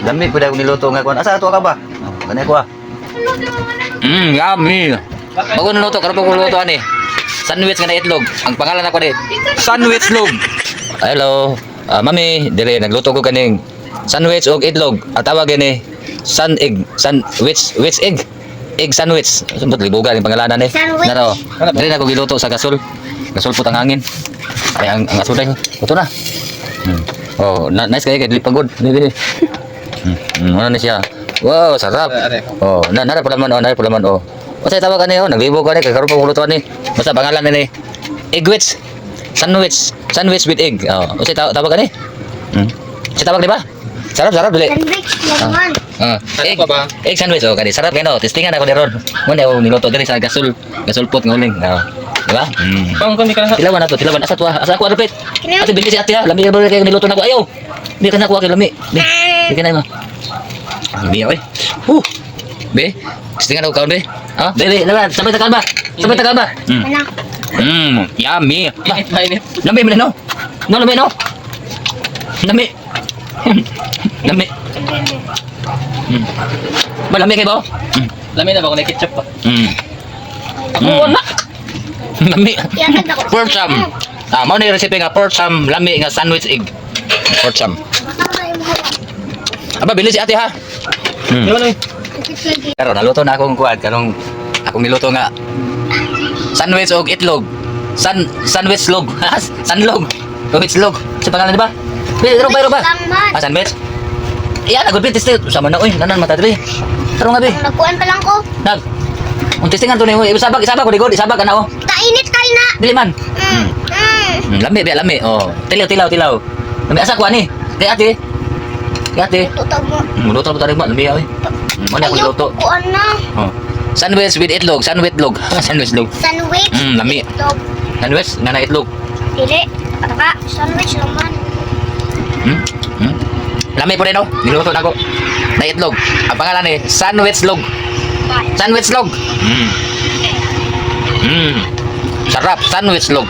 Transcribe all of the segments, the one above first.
Lami pud ako niluto nga kuan. Asa ato ka ba? Oh, kanay ko ah. Yummy. Bago niluto karon ko luto ani. Sandwich nga na itlog. Ang pangalan ako ni Sandwich Log. Hello. Mami, dire nagluto ko kaning sandwich og itlog. Ang tawag ni sun egg, sandwich egg. Egg sandwich. Sumbot libugan ang pangalanan ni. Naro. Dire na ko giluto sa gasol. Gasol put ang hangin. Ay ang asuday. Ito na. Oh, nice kay pagod. Ano ni siya? Wow, sarap. Oh, nara pala man, nara pala man. Oh. Basta tawag ka niyo, naglibo ka ni, kakaroon pa lutuan ni. Basta pangalan ni Eggwich. Sandwich with egg. Oh, basta tawag ka ni. Si tawag di ba? Sarap dili. Sandwich, laman. Egg sandwich oh, kani sarap kano. Testingan ako ni ron. Mo na niluto diri sa gasol pot ng uling. Oh. Di ba? Pang kundi ka na. Tilawan ato, tilawan. Asa ako repet. Ate bili si ate ha. Lami ba kay niluto na ko. Ayaw. Di ka na kuha kay lami. Di ka na mo. Lami oy. Be. Testingan ako kaon be. Ah, be. Sabay takal ba? Wala. Yummy. Mainit. Lami mo no? No, lami no? Lami. Lami. Malami kay ba? Lami na ba kung may ketchup pa? Wala. Lami. Yatag ako. Pork cham. Mao ni recipe nga pork cham lami nga sandwich egg. Pork cham. Aba bili si ate ha. Di ba lang? Pero naluto na akong kuan kanong akong niluto nga sandwich og itlog. Sandwich log. Sanlog. Sandwich log. Sa pangalan di ba? Pero ba? Sandwich. Iya, nagud bit test. Sama na oy, nanan mata diri. Taro nga be. Nagkuhan pa lang ko. Testingan to ni mo. Isabag ko digod, isabag ka na oh. Kainit kay na. Dili man. Lami be, lami. Oh, tilaw. Lami asa ko ani. Kay ate. Tutog mo. Luto pa tarig mo, lami oy. Mo na ko Ayaw, luto. kuhan na. Oh. Sandwich with itlog, sandwich log. Sandwich log. Sandwich. Lami. Itlog. Sandwich nga na itlog. Dili. Pataka. Sandwich laman. Lami po rin oh. Niluto na ko. Na itlog. Ang pangalan ni sandwich log. Sandwich log. Sarap, sandwich log.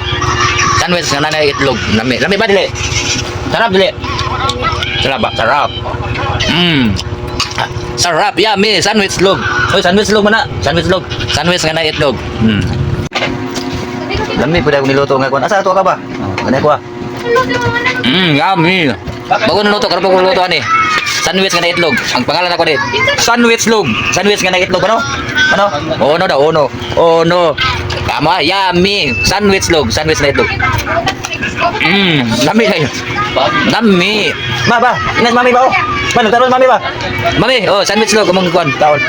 Sandwich nga na itlog. Lami. Lami ba dili? Sarap dili. Sarap ba? Sarap. Sarap, yummy, sandwich log. Oy, sandwich log mana? Sandwich log. Sandwich nga na itlog. Lami po ako niluto nga kuan. Asa ato ka ba? Oh, kanay ko ah. Yummy. Bago niluto karon ko luto ani. Sandwich nga na itlog. Ang pangalan ako ni Sandwich log. Sandwich nga na itlog ano? Ano? Ono daw, ono. Ono. Tama, yummy. Sandwich log, sandwich na itlog. Lami kayo. Lami. Ba. Inas mami ba oh? Ba nagtaron mami ba? Mami, oh, sandwich log among kuan taon.